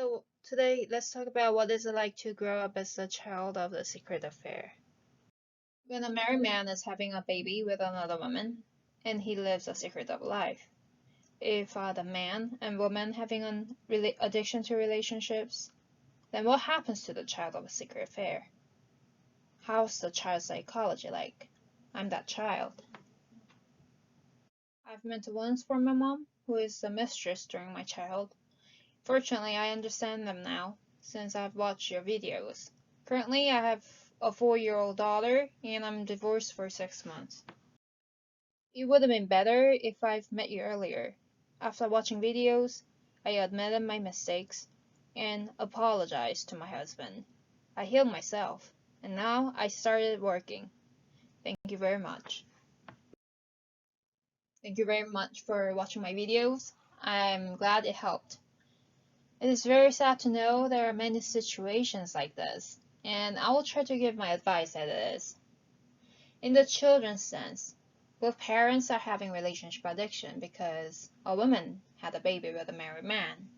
So today, let's talk about what is it like to grow up as a child of a secret affair. When a married man is having a baby with another woman, and he lives a secret double life. If the man and woman having an addiction to relationships, then what happens to the child of a secret affair? How's the child's psychology like? I'm that child. I've met once from my mom, who is a mistress during my childhood. Fortunately, I understand them now, since I've watched your videos. Currently, I have a 4-year-old daughter, and I'm divorced for 6 months. It would have been better if I've met you earlier. After watching videos, I admitted my mistakes and apologized to my husband. I healed myself, and now I started working. Thank you very much. Thank you very much for watching my videos. I'm glad it helped. It is very sad to know there are many situations like this, and I will try to give my advice as it is. In the children's sense, both parents are having relationship addiction because a woman had a baby with a married man.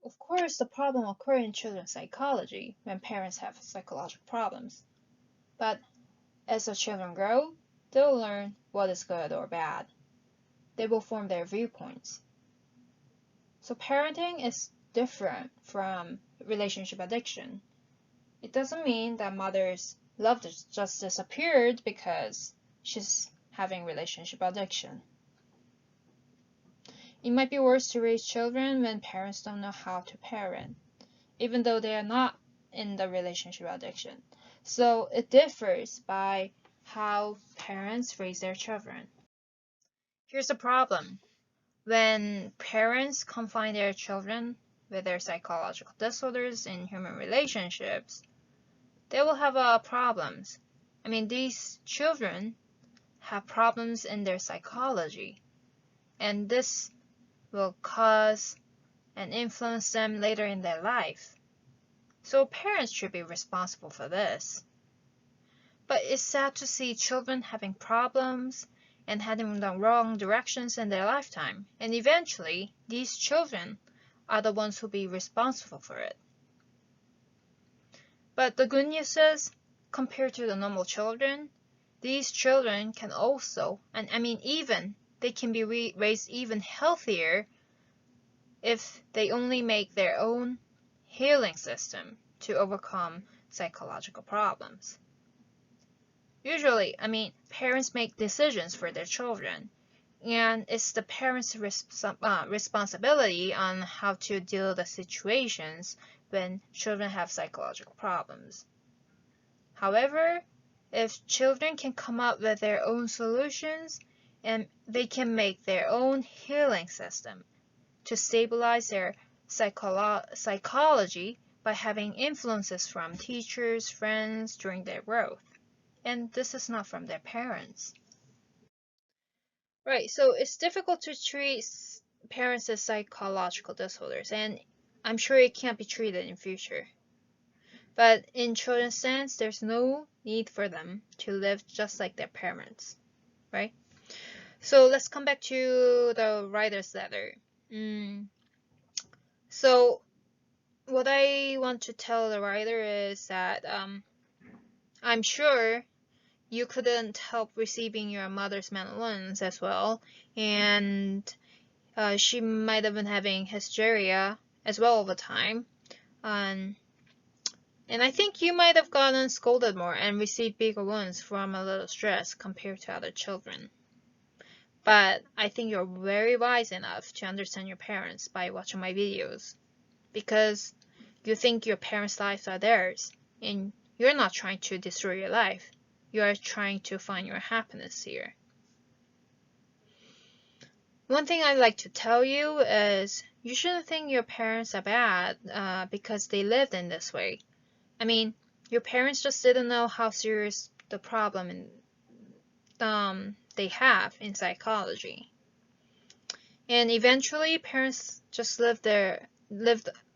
Of course, the problem occurs in children's psychology when parents have psychological problems. But as the children grow, they'll learn what is good or bad. They will form their viewpoints. So parenting is different from relationship addiction. It doesn't mean that mother's love just disappeared because she's having relationship addiction. It might be worse to raise children when parents don't know how to parent, even though they are not in the relationship addiction. So it differs by how parents raise their children. Here's the problem. When parents confine their children with their psychological disorders in human relationships, they will have problems. These children have problems in their psychology, and this will cause and influence them later in their life. So parents should be responsible for this. But it's sad to see children having problems and heading in the wrong directions in their lifetime, and eventually these children are the ones who will be responsible for it. But the good news is, compared to the normal children, these children can also, they can be raised even healthier if they only make their own healing system to overcome psychological problems. Usually, parents make decisions for their children, and it's the parents' responsibility on how to deal with the situations when children have psychological problems. However, if children can come up with their own solutions, and they can make their own healing system to stabilize their psychology by having influences from teachers, friends during their growth. And this is not from their parents. Right, so it's difficult to treat parents as psychological disorders, and I'm sure it can't be treated in future. But in children's sense, there's no need for them to live just like their parents, right? So let's come back to the writer's letter. So what I want to tell the writer is that I'm sure you couldn't help receiving your mother's mental wounds as well, and she might have been having hysteria as well over time. And I think you might have gotten scolded more and received bigger wounds from a little stress compared to other children. But I think you're very wise enough to understand your parents by watching my videos, because you think your parents' lives are theirs, and you're not trying to destroy your life. You are trying to find your happiness here. One thing I'd like to tell you is you shouldn't think your parents are bad because they lived in this way. Your parents just didn't know how serious the problem they have in psychology. And eventually, parents just lived a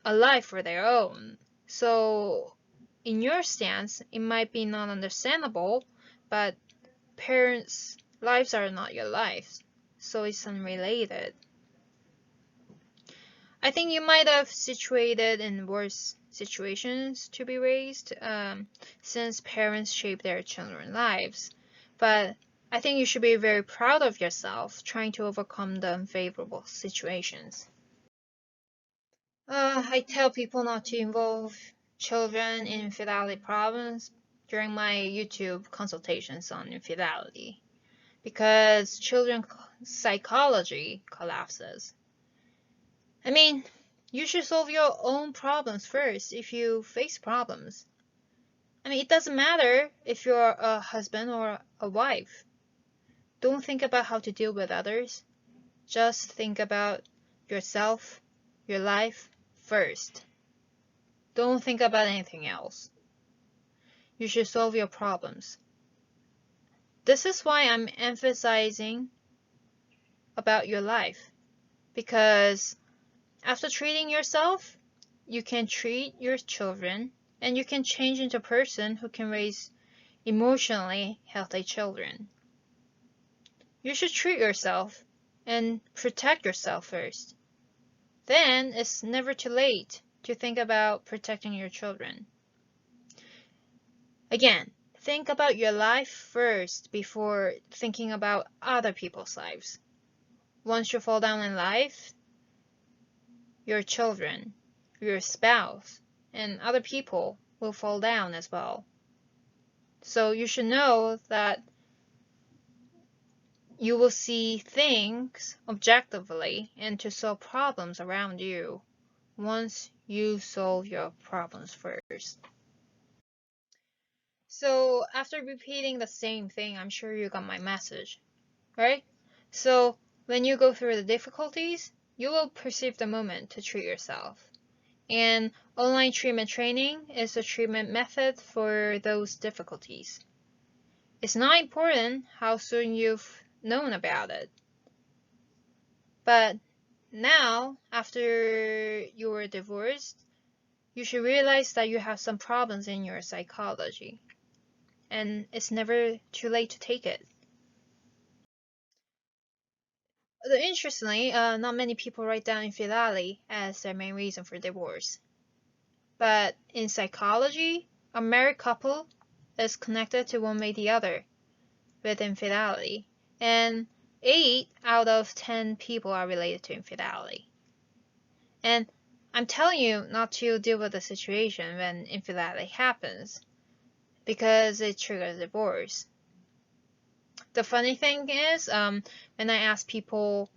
life for their own. So in your stance, it might be not understandable, but parents' lives are not your lives, so it's unrelated. I think you might have situated in worse situations to be raised, since parents shape their children's lives. But I think you should be very proud of yourself trying to overcome the unfavorable situations. I tell people not to involve children in infidelity problems during my YouTube consultations on infidelity because children's psychology collapses. I mean, you should solve your own problems first if you face problems. I mean, it doesn't matter if you're a husband or a wife. Don't think about how to deal with others. Just think about yourself, your life first. Don't think about anything else. You should solve your problems. This is why I'm emphasizing about your life. Because after treating yourself, you can treat your children and you can change into a person who can raise emotionally healthy children. You should treat yourself and protect yourself first. Then it's never too late to think about protecting your children. Again, think about your life first before thinking about other people's lives. Once you fall down in life, your children, your spouse, and other people will fall down as well. So you should know that you will see things objectively and to solve problems around you once you solve your problems first. So after repeating the same thing, I'm sure you got my message, right? So when you go through the difficulties, you will perceive the moment to treat yourself. And online treatment training is a treatment method for those difficulties. It's not important how soon you've known about it. But now, after you were divorced, you should realize that you have some problems in your psychology. And it's never too late to take it. Interestingly, not many people write down infidelity as their main reason for divorce. But in psychology, a married couple is connected to one way or the other with infidelity, and 8 out of 10 people are related to infidelity. And I'm telling you not to deal with the situation when infidelity happens, because it triggers divorce. The funny thing is, when I ask people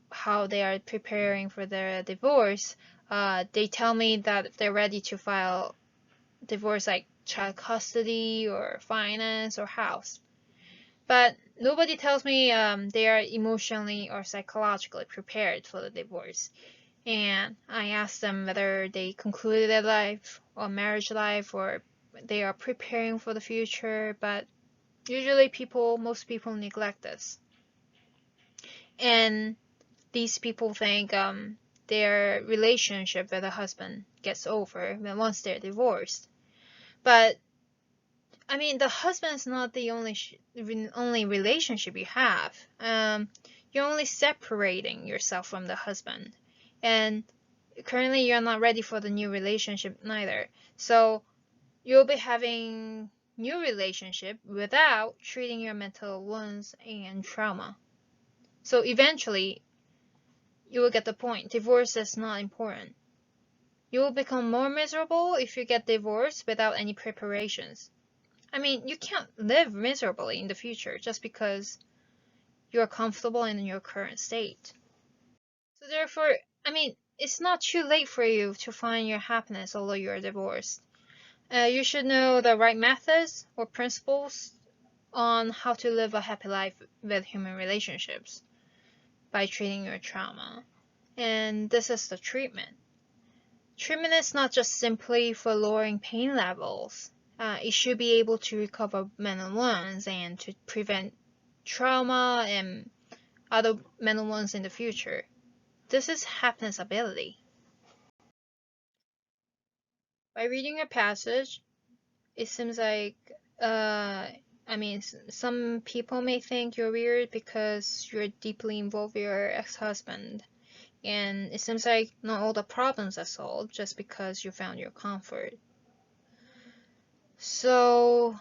how they are preparing for their divorce, they tell me that they're ready to file divorce like child custody or finance or house. But nobody tells me they are emotionally or psychologically prepared for the divorce. And I ask them whether they concluded their life or marriage life or they are preparing for the future, but usually most people neglect this. And these people think their relationship with the husband gets over once they're divorced. But I mean, the husband is not the only relationship you have. You're only separating yourself from the husband, and currently you're not ready for the new relationship neither. So you'll be having new relationship without treating your mental wounds and trauma. So eventually, you will get the point. Divorce is not important. You will become more miserable if you get divorced without any preparations. I mean, you can't live miserably in the future just because you're comfortable in your current state. So therefore, I mean, it's not too late for you to find your happiness although you're divorced. You should know the right methods or principles on how to live a happy life with human relationships by treating your trauma. And this is the treatment. Treatment is not just simply for lowering pain levels. It should be able to recover mental wounds and to prevent trauma and other mental wounds in the future. This is happiness ability. By reading a passage, it seems like, I mean, some people may think you're weird because you're deeply involved with your ex-husband. And it seems like not all the problems are solved just because you found your comfort. So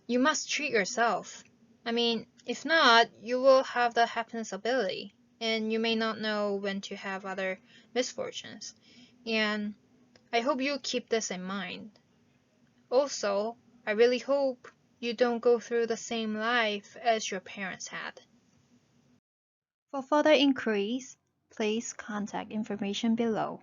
you must treat yourself. I mean, if not, you will have the happiness ability, and you may not know when to have other misfortunes. And I hope you keep this in mind. Also, I really hope you don't go through the same life as your parents had. For further inquiries, please contact information below.